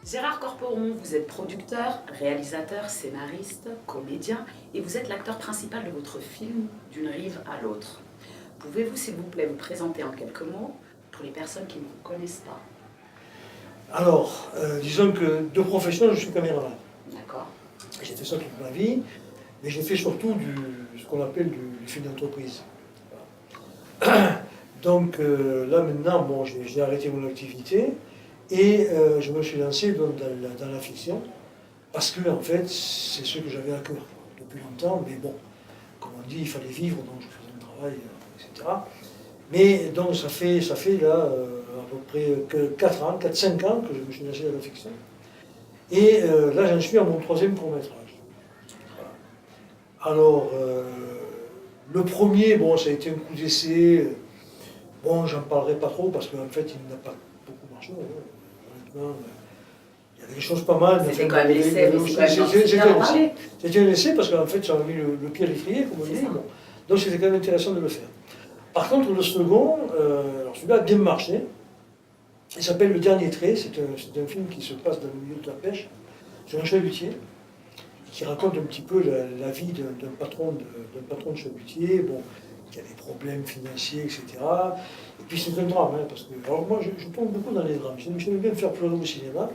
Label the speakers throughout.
Speaker 1: Gérard Corporon, vous êtes producteur, réalisateur, scénariste, comédien et vous êtes l'acteur principal de votre film D'une rive à l'autre. Pouvez-vous s'il vous plaît vous présenter en quelques mots pour les personnes qui ne vous connaissent pas?
Speaker 2: Alors, disons que de profession, je suis caméraman.
Speaker 1: D'accord.
Speaker 2: J'ai fait ça toute ma vie, mais j'ai fait surtout ce qu'on appelle du film d'entreprise. Voilà. Donc là maintenant, bon, j'ai arrêté mon activité et je me suis lancé dans la fiction parce que en fait, c'est ce que j'avais à cœur depuis longtemps, mais bon, comme on dit, il fallait vivre, donc je faisais un travail, etc. Mais donc ça fait là à peu près 4-5 ans que je me suis lancé dans la fiction. Et là j'en suis à mon 3e court-métrage. Voilà. Alors, le premier, bon, ça a été un coup d'essai. Bon, j'en parlerai pas trop parce qu'en fait il n'a pas beaucoup marché. Honnêtement, il y avait des choses pas mal.
Speaker 1: C'était quand même l'essai, mais c'est quand même parler.
Speaker 2: C'était un essai parce qu'en fait ça m'a mis le pied à l'étrier, comme on dit. Bon. Donc c'était quand même intéressant de le faire. Par contre, le second, celui-là a bien marché. Il s'appelle Le Dernier Trait. C'est un film qui se passe dans le milieu de la pêche, sur un chalutier, qui raconte un petit peu la vie d'un patron de chalutier, bon, qui a des problèmes financiers, etc. Et puis c'est un drame, hein, parce que alors moi je tombe beaucoup dans les drames. J'aime bien me faire pleurer au cinéma.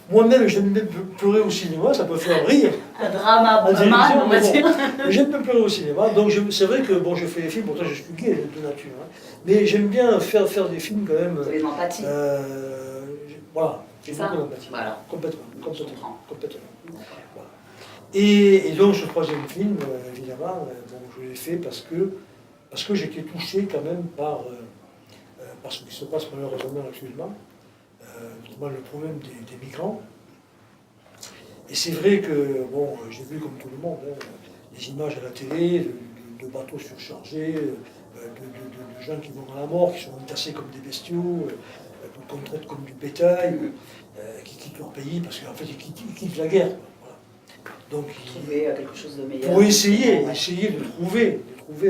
Speaker 2: Moi-même, j'aime bien pleurer au cinéma, ça peut faire rire.
Speaker 1: Un drama, on va dire.
Speaker 2: J'aime bien pleurer au cinéma, donc c'est vrai que bon, je fais des films, pourtant je suis gay de nature, hein, mais j'aime bien faire des films quand même.
Speaker 1: Vous avez de l'empathie.
Speaker 2: Voilà, j'ai
Speaker 1: beaucoup
Speaker 2: d'empathie.
Speaker 1: Voilà.
Speaker 2: Complètement. Voilà. Et donc ce 3e film, évidemment, bon, je l'ai fait parce que j'étais touché quand même par ce qui se passe malheureusement actuellement. Notamment le problème des migrants. Et c'est vrai que, bon, j'ai vu comme tout le monde, hein, les images à la télé, de bateaux surchargés, de gens qui vont à la mort, qui sont entassés comme des bestiaux, qu'on traite comme du bétail, qui quittent leur pays parce qu'en fait ils quittent la guerre. Voilà. Donc,
Speaker 1: trouver quelque chose de meilleur.
Speaker 2: Pour essayer de trouver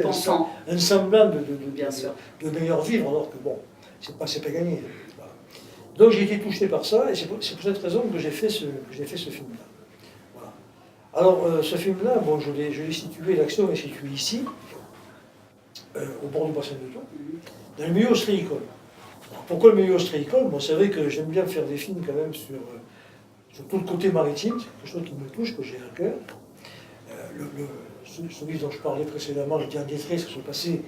Speaker 2: un semblant de meilleur vivre, alors que bon, c'est pas gagné. Donc j'ai été touché par ça, et c'est pour cette raison que j'ai fait ce film-là. Voilà. Alors ce film-là, bon, je l'ai situé, l'action est située ici, au bord du bassin de Thon, dans le milieu ostréicole. Alors, pourquoi le milieu ostréicole? Bon, c'est vrai que j'aime bien faire des films quand même sur tout le côté maritime, c'est quelque chose qui me touche, que j'ai à cœur. Celui dont je parlais précédemment, Le Dernier Trait, ça se passait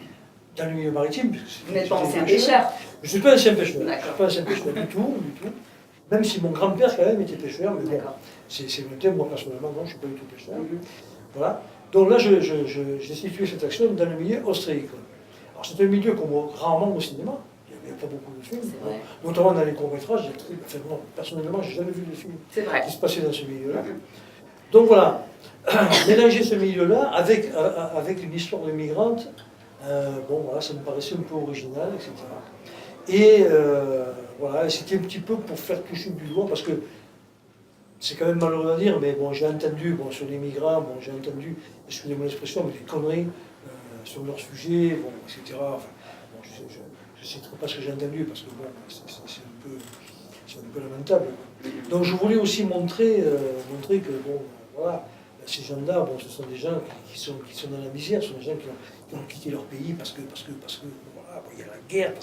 Speaker 2: dans le milieu maritime.
Speaker 1: Vous n'êtes pas ancien pêcheur?
Speaker 2: Je ne suis pas ancien pêcheur. Je ne suis pas ancien pêcheur du tout. Même si mon grand-père quand même était pêcheur, mais bon, c'est le thème, moi personnellement, non, je ne suis pas du tout pêcheur. Voilà. Donc là, j'ai situé cette action dans le milieu ostréicole. Alors c'est un milieu qu'on voit rarement au cinéma. Il n'y a pas beaucoup de films, notamment dans les courts-métrages. Enfin, moi, personnellement, je n'ai jamais vu de film qui se passait dans ce milieu-là. Donc voilà, mélanger ce milieu-là avec une histoire de migrante, bon voilà, ça me paraissait un peu original, etc. Et voilà, c'était un petit peu pour faire toucher du doigt, parce que c'est quand même malheureux à dire, mais bon, j'ai entendu, bon, sur les migrants, bon, j'ai entendu, excusez-moi l'expression, mais des conneries sur leur sujet, bon, etc. Enfin, bon, je ne citerai pas ce que j'ai entendu, parce que bon, c'est un peu lamentable. Donc je voulais aussi montrer que, bon, voilà, ces gens-là, bon, ce sont des gens qui sont dans la misère, ce sont des gens qui ont quitté leur pays parce que voilà, bon, il y a la guerre,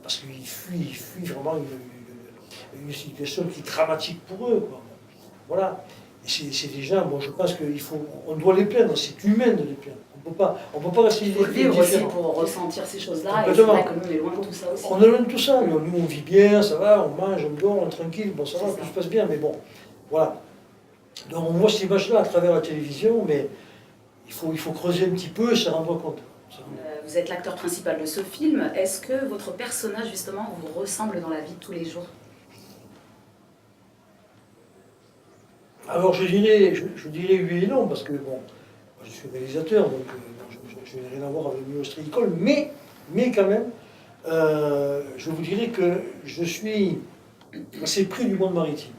Speaker 2: parce qu'ils fuient vraiment une situation qui est dramatique pour eux, quoi. Voilà. c'est des gens, bon, je pense qu'on doit les plaindre, c'est humain de les plaindre. On peut pas rester
Speaker 1: vivre aussi pour ressentir ces choses-là, et c'est vrai que nous, on est loin de tout ça aussi.
Speaker 2: On est loin de tout ça, nous on vit bien, ça va, on mange, on dort, on est tranquille, bon ça va, tout se passe bien, mais bon, voilà. Donc on voit cette image-là à travers la télévision, mais il faut creuser un petit peu et se rendre compte.
Speaker 1: Vous êtes l'acteur principal de ce film, est-ce que votre personnage justement vous ressemble dans la vie de tous les jours?
Speaker 2: Alors je dirais oui et non, parce que bon, je suis réalisateur, donc je n'ai rien à voir avec une ostréicole, mais quand même, je vous dirais que je suis assez pris du monde maritime.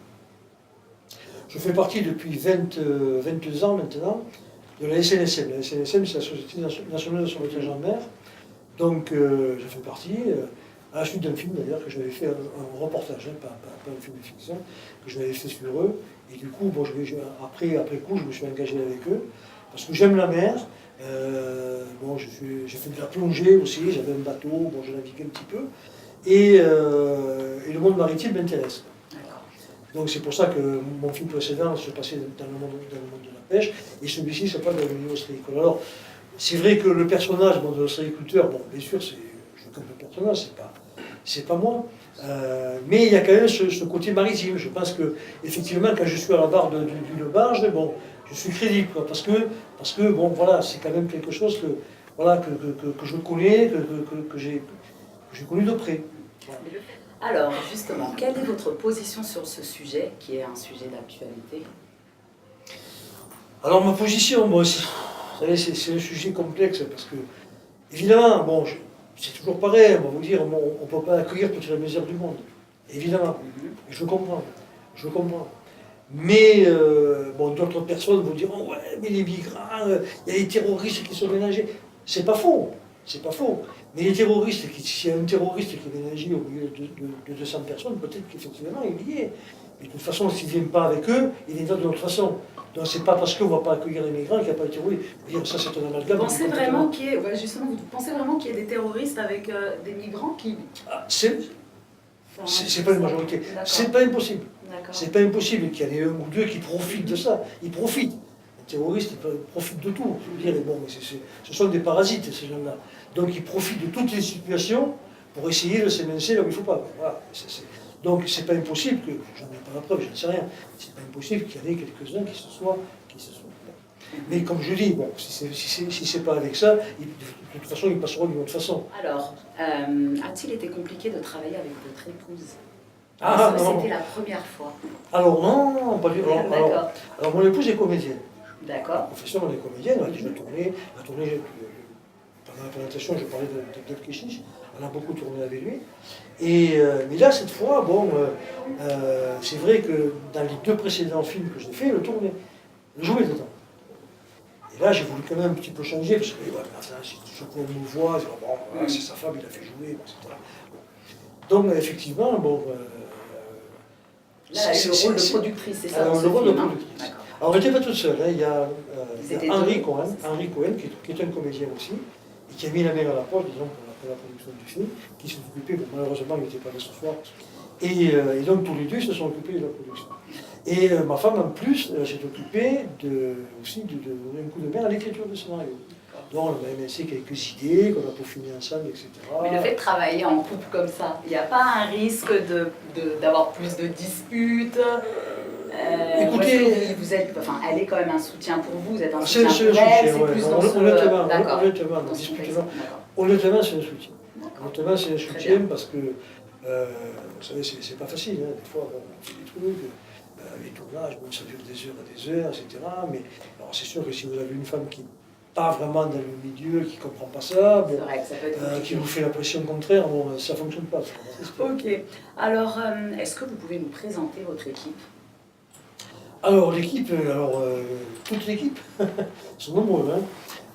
Speaker 2: Je fais partie depuis 22 ans maintenant de la SNSM. La SNSM, c'est la Société nationale de sauvetage en mer. Donc je fais partie, à la suite d'un film d'ailleurs, que j'avais fait, un reportage, hein, pas un film de fiction, que j'avais fait sur eux. Et du coup, bon, après coup, je me suis engagé avec eux, parce que j'aime la mer. Bon, j'ai fait de la plongée aussi, j'avais un bateau, bon, je naviguais un petit peu. Et le monde maritime m'intéresse. Donc c'est pour ça que mon film précédent se passait dans le monde de la pêche, et celui-ci se passe dans le milieu ostréicole. Alors, c'est vrai que le personnage de l'ostréiculteur, bon, bien sûr, je comme le personnage, c'est pas moi. Mais il y a quand même ce côté maritime. Je pense que, effectivement, quand je suis à la barre d'une barge, bon, je suis crédible, quoi, parce que bon, voilà, c'est quand même quelque chose que, voilà, que je connais, que j'ai connu de près. Voilà.
Speaker 1: Alors, justement, quelle est votre position sur ce sujet, qui est un sujet d'actualité?
Speaker 2: Alors, ma position, moi aussi, vous savez, c'est un sujet complexe, parce que, évidemment, bon, c'est toujours pareil, on va vous dire, on ne peut pas accueillir toute la misère du monde, évidemment, je comprends. Mais, bon, d'autres personnes vont dire, oh, ouais, mais les migrants, il y a des terroristes qui sont ménagés. C'est pas faux. Mais les terroristes, s'il y a un terroriste qui est ménagé au milieu de 200 personnes, peut-être qu'effectivement il y est. Mais de toute façon, s'ils ne viennent pas avec eux, ils viennent de notre façon. Donc c'est pas parce qu'on ne va pas accueillir les migrants qu'il n'y a pas de terroristes. Ça, c'est un amalgame.
Speaker 1: Vous pensez vraiment qu'il y ait, ouais, justement, vous pensez vraiment qu'il y ait des terroristes avec des migrants qui...
Speaker 2: C'est pas une majorité. C'est pas impossible. C'est pas impossible qu'il y en ait un ou deux qui profitent de ça. Ils profitent. Les terroristes profitent de tout. Je veux dire, bon, ce sont des parasites, ces gens-là. Donc ils profitent de toutes les situations pour essayer de s'émincer là où il ne faut pas. Voilà. Donc c'est pas impossible que, j'en ai pas la preuve, je ne sais rien, c'est pas impossible qu'il y en ait quelques-uns qui se soient. Mais comme je dis, bon, si c'est pas avec ça, de toute façon ils passeront d'une autre façon.
Speaker 1: Alors, a-t-il été compliqué de travailler avec votre épouse? C'était la première fois.
Speaker 2: Alors non, pas du tout. Alors mon épouse est comédienne.
Speaker 1: D'accord.
Speaker 2: Professeur, elle est comédienne, elle a déjà tourné. Pendant la présentation, je parlais de Keshish, on a beaucoup tourné avec lui. Mais là, cette fois, bon, c'est vrai que dans les 2 précédents films que j'ai fait, elle tournait. Elle jouait dedans. Et là, j'ai voulu quand même un petit peu changer, parce que chaque fois qu'on me voit, c'est sa femme, il a fait jouer, etc. Bon. Donc, effectivement, bon.
Speaker 1: Là, le rôle de productrice, c'est ça?
Speaker 2: Le rôle de productrice. Alors, elle n'était pas toute seule, hein. Il y a Henri Cohen, qui est un comédien aussi, et qui a mis la main à la poche, disons, pour la production du film, qui s'est occupé, bon, malheureusement, il n'était pas là ce soir, et donc tous les deux se sont occupés de la production. Et ma femme, en plus, s'est occupée aussi de donner un coup de main à l'écriture du scénario. Donc on a émincé quelques idées qu'on a peaufinées ensemble, etc.
Speaker 1: Mais le fait de travailler en couple comme ça, il n'y a pas un risque d'avoir plus de disputes?
Speaker 2: Écoutez,
Speaker 1: vous êtes, enfin, elle est quand même un soutien pour vous, vous êtes un soutien pour elle, c'est plus dans ce...
Speaker 2: Honnêtement, c'est un soutien. Honnêtement, c'est un soutien parce que, vous savez, c'est pas facile, hein. Des fois, on fait des trucs, les tournages, bon, ça dure des heures, etc. Mais c'est sûr que si vous avez une femme qui n'est pas vraiment dans le milieu, qui ne comprend pas ça, bon,
Speaker 1: vrai que ça peut être
Speaker 2: qui vous fait la pression contraire, bon, ça ne fonctionne pas.
Speaker 1: Ok. Alors, est-ce que vous pouvez nous présenter votre équipe?
Speaker 2: Alors, l'équipe, toute l'équipe, ils sont nombreux, hein.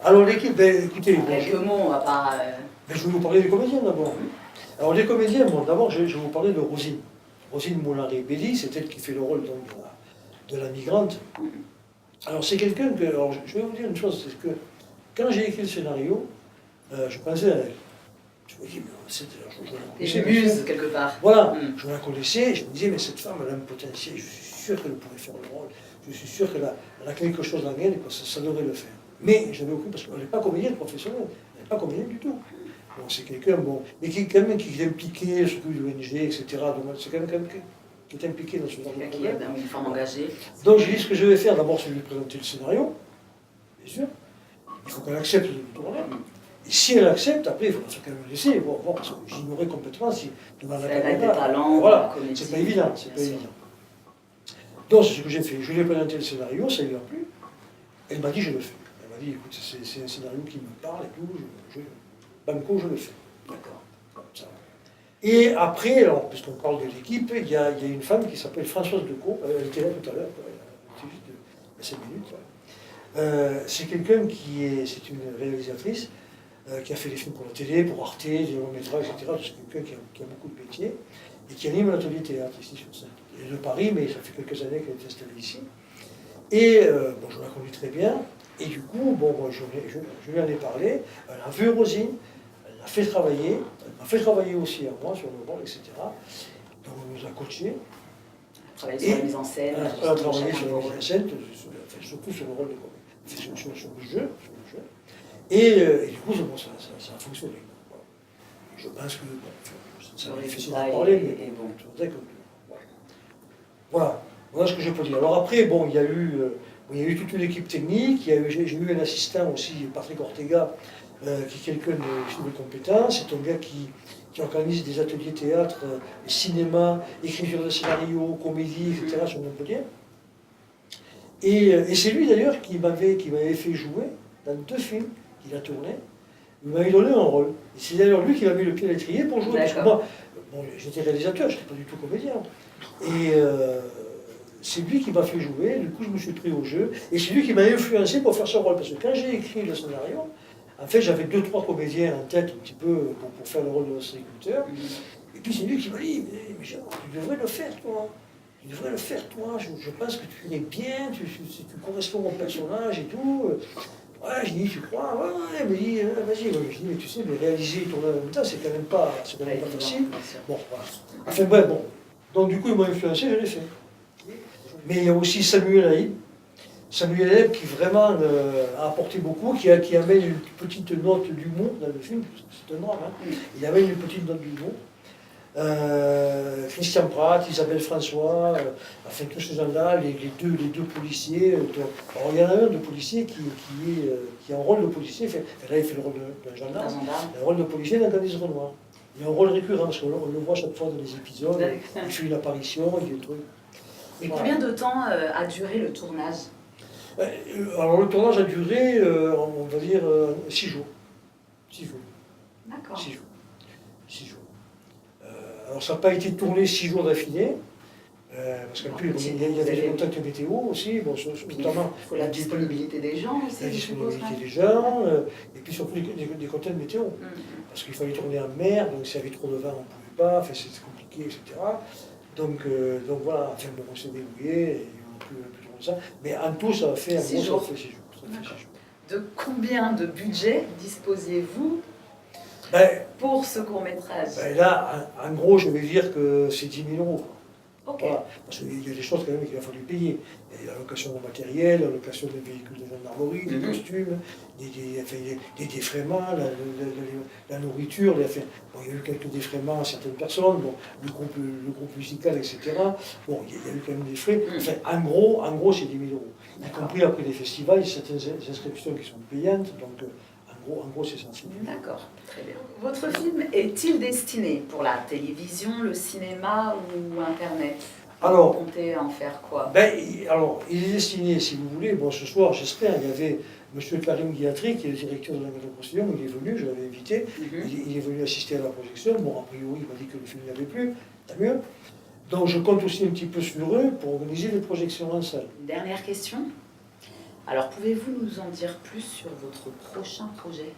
Speaker 2: Alors, l'équipe, écoutez...
Speaker 1: Quelques mots, on va pas...
Speaker 2: Je vais vous parler des comédiens d'abord. Alors, les comédiens, bon, d'abord, je vais vous parler de Rosine. Rosine Moulin-Belli, c'est elle qui fait le rôle donc, de la migrante. Alors, c'est quelqu'un que... Alors, je vais vous dire une chose, c'est que quand j'ai écrit le scénario, je pensais à elle. Je me dis,
Speaker 1: je muse quelque part.
Speaker 2: Voilà, je la connaissais, je me disais, mais cette femme, elle a un potentiel, je suis sûr qu'elle pourrait faire le rôle, je suis sûr qu'elle a quelque chose en elle et que ça devrait le faire. Mais j'avais aucune, parce qu'elle n'est pas comédienne professionnelle, elle n'est pas comédienne du tout. Bon, c'est quelqu'un, bon, mais qui, quand même, qui est impliqué, s'occupe de l'ONG, etc. Donc c'est quand même quelqu'un qui est impliqué dans ce genre de problème.
Speaker 1: Une femme engagée.
Speaker 2: Donc je dis ce que je vais faire, d'abord c'est lui présenter le scénario, bien sûr. Il faut qu'elle accepte de le tourner. Et si elle accepte, après il faudra faire quand même l'essayer, voir, parce que j'ignorais complètement si devant la
Speaker 1: caméra. Elle a des talents,
Speaker 2: voilà, c'est pas évident, c'est pas évident. Donc c'est ce que j'ai fait, je lui ai présenté le scénario, ça lui a plu. Elle m'a dit je le fais. Elle m'a dit écoute, c'est un scénario qui me parle et tout, banco, je le fais.
Speaker 1: D'accord.
Speaker 2: Et après, alors, puisqu'on parle de l'équipe, il y a une femme qui s'appelle Françoise Decaux, elle était là tout à l'heure, elle était juste de 5 minutes. C'est quelqu'un c'est une réalisatrice qui a fait des films pour la télé, pour Arte, des longs métrages, etc. C'est quelqu'un qui a beaucoup de métiers et qui anime l'atelier théâtre ici sur Saint. Elle est de Paris, mais ça fait quelques années qu'elle est installée ici. Et bon, je la connais très bien. Et du coup, bon, je lui en ai parlé. Elle a vu Rosine, elle l'a fait travailler, elle m'a fait travailler aussi à moi sur le rôle, etc. Donc on nous a coachés.
Speaker 1: Travailler sur la mise en scène.
Speaker 2: Elle a travaillé sur la mise en scène, surtout sur le rôle de comédien, sur le jeu. Et du coup, bon, ça a fonctionné. Voilà. Je pense que ça va difficile à parler, mais bon, c'est vrai que voilà ce que je peux dire. Alors après, bon, il y a eu toute une équipe technique, j'ai eu un assistant aussi, Patrick Ortega, qui est quelqu'un de compétent. C'est un gars qui organise des ateliers théâtre, cinéma, écriture de scénario, comédie, etc. sur Montpellier. Et c'est lui d'ailleurs qui m'avait fait jouer dans 2 films qu'il a tournés. Il m'avait donné un rôle. Et c'est d'ailleurs lui qui m'a mis le pied à l'étrier pour jouer. Parce que moi, bon, j'étais réalisateur, je n'étais pas du tout comédien. Et c'est lui qui m'a fait jouer, du coup je me suis pris au jeu. Et c'est lui qui m'a influencé pour faire ce rôle. Parce que quand j'ai écrit le scénario, en fait j'avais 2-3 comédiens en tête un petit peu pour faire le rôle de l'ostréiculteur. Et puis c'est lui qui m'a dit, mais Gérard, tu devrais le faire toi. Tu devrais le faire toi, je pense que tu irais bien, tu corresponds au personnage et tout. Ouais, je dis, tu crois? Ouais, mais dit, vas-y. Je dis, mais tu sais, mais réaliser et tourner en même temps, c'est quand même pas facile. Bon, voilà. Enfin, bref, bon. Donc, du coup, il m'a influencé, je l'ai fait. Mais il y a aussi Samuel Haïb. Samuel Haïb qui vraiment a apporté beaucoup, qui amène une petite note d'humour dans le film, parce que c'est un drame, hein. Il amène une petite note d'humour. Christian Pratt, Isabelle François, enfin tous ces gens-là, les deux policiers. Alors il y en a un de policier qui a un rôle de policier, là il fait le rôle d'un gendarme, un rôle de policier dans Candice Renoir. Il y a un rôle récurrent, parce qu'on le voit chaque fois dans les épisodes, il fait une apparition, il y a des trucs.
Speaker 1: Et combien de temps a duré le tournage?
Speaker 2: Alors le tournage a duré, on va dire, 6 jours. 6 jours.
Speaker 1: D'accord.
Speaker 2: 6 jours. 6 jours. Alors ça n'a pas été tourné 6 jours d'affilée, parce qu'en plus il y avait des contacts météo aussi, bon, notamment...
Speaker 1: Il faut la disponibilité des gens aussi.
Speaker 2: La disponibilité des gens, et puis surtout des contacts météo. Parce qu'il fallait tourner en mer, donc s'il y avait trop de vent on ne pouvait pas, enfin, c'était compliqué, etc. Donc voilà, enfin, bon, on s'est débrouillé, et on a pu tourner ça. Mais en tout, ça a fait
Speaker 1: 6 jours.
Speaker 2: Ça fait 6 jours.
Speaker 1: De combien de budget disposiez-vous pour ce court-métrage?
Speaker 2: Là, en gros, je vais dire que c'est 10 000 €.
Speaker 1: Ok.
Speaker 2: Voilà. Parce qu'il y a des choses quand même qu'il a fallu payer. Il y a la location de matériel, la location des véhicules de gendarmerie, des costumes, des défraiements, la nourriture. Bon, il y a eu quelques défraiements à certaines personnes, bon, le groupe musical, etc. Bon, il y a eu quand même des frais. Enfin, en gros c'est 10 000 €. Y compris après les festivals, il y a certaines inscriptions qui sont payantes. Donc, en gros, c'est sensible.
Speaker 1: D'accord, très bien. Votre film est-il destiné pour la télévision, le cinéma ou Internet?
Speaker 2: Alors,
Speaker 1: vous comptez en faire quoi?
Speaker 2: Alors, il est destiné, si vous voulez, bon, ce soir, j'espère, il y avait M. Karim Guiatri, qui est le directeur de la Métropole, il est venu, je l'avais invité, il est venu assister à la projection. Bon, a priori, il m'a dit que le film n'y avait plus, tant mieux. Donc, je compte aussi un petit peu sur eux pour organiser des projections en salle.
Speaker 1: Dernière question. Alors, pouvez-vous nous en dire plus sur votre prochain projet?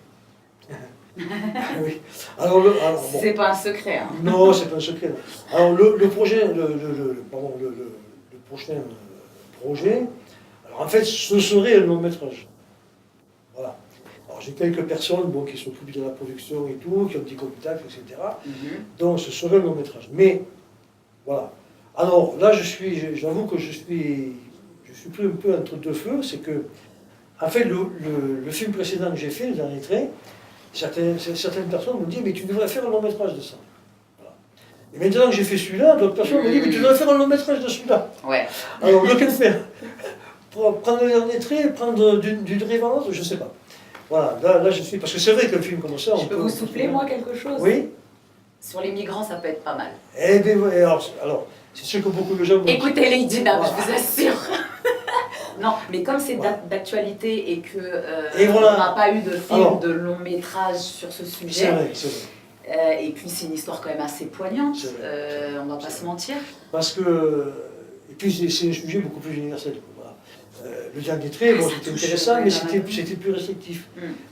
Speaker 2: Oui. Alors, bon.
Speaker 1: C'est pas un secret. Hein.
Speaker 2: Non, c'est pas un secret. Non. Alors, le prochain projet, alors en fait, ce serait un long métrage. Voilà. Alors, j'ai quelques personnes qui s'occupent de la production et tout, qui ont des contacts, etc. Donc, ce serait un long métrage. Mais, voilà. Alors là, j'avoue que je suis pris un peu entre deux feux. C'est que, en fait, le film précédent que j'ai fait, Le Dernier Trait, certaines personnes m'ont dit, mais tu devrais faire un long métrage de ça. Voilà. Et maintenant que j'ai fait celui-là, d'autres personnes m'ont dit, mais tu devrais faire un long métrage de celui-là.
Speaker 1: Ouais.
Speaker 2: Alors, lequel faire? Prendre Le Dernier Trait, prendre d'une rive à l'autre, je ne sais pas. Voilà, là je suis. Parce que c'est vrai qu'un film comme ça.
Speaker 1: Je peux vous souffler, moi, quelque chose?
Speaker 2: Oui.
Speaker 1: Sur les migrants, ça peut être pas mal.
Speaker 2: Eh bien, alors c'est sûr que beaucoup de gens.
Speaker 1: Écoutez Lady Dab, je vous assure. Non, mais comme c'est d'actualité et que on n'a pas eu de film de long métrage sur ce sujet.
Speaker 2: C'est vrai, c'est vrai.
Speaker 1: Et puis c'est une histoire quand même assez poignante, on va pas se mentir.
Speaker 2: Parce que. Et puis c'est un sujet beaucoup plus universel. Voilà. Le Dernier Trait, bon, c'était intéressant, mais c'était plus restrictif.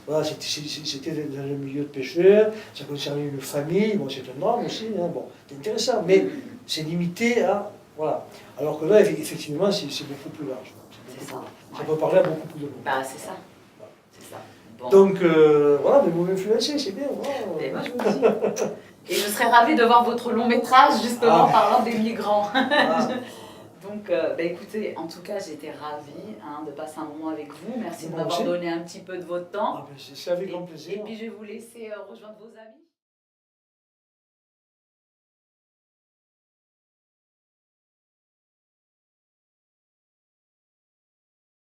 Speaker 2: Voilà, c'était dans le milieu de pêcheurs, ça concernait une famille, bon, c'est un drame aussi, hein, bon, c'est intéressant, mais c'est limité à. Voilà. Alors que là, effectivement, c'est beaucoup plus large.
Speaker 1: C'est ça.
Speaker 2: Ça peut parler à beaucoup plus de monde.
Speaker 1: Bah, c'est ça. C'est ça. Bon.
Speaker 2: Donc, voilà, mais vous m'influencez, c'est bien. Wow.
Speaker 1: Et moi, je vous dis. Et je serais ravie de voir votre long métrage, justement, parlant des migrants. Donc, bah, écoutez, en tout cas, j'étais ravie de passer un moment avec vous. Merci de m'avoir donné un petit peu de votre temps.
Speaker 2: C'est avec grand plaisir.
Speaker 1: Et puis, je vais vous laisser rejoindre vos amis.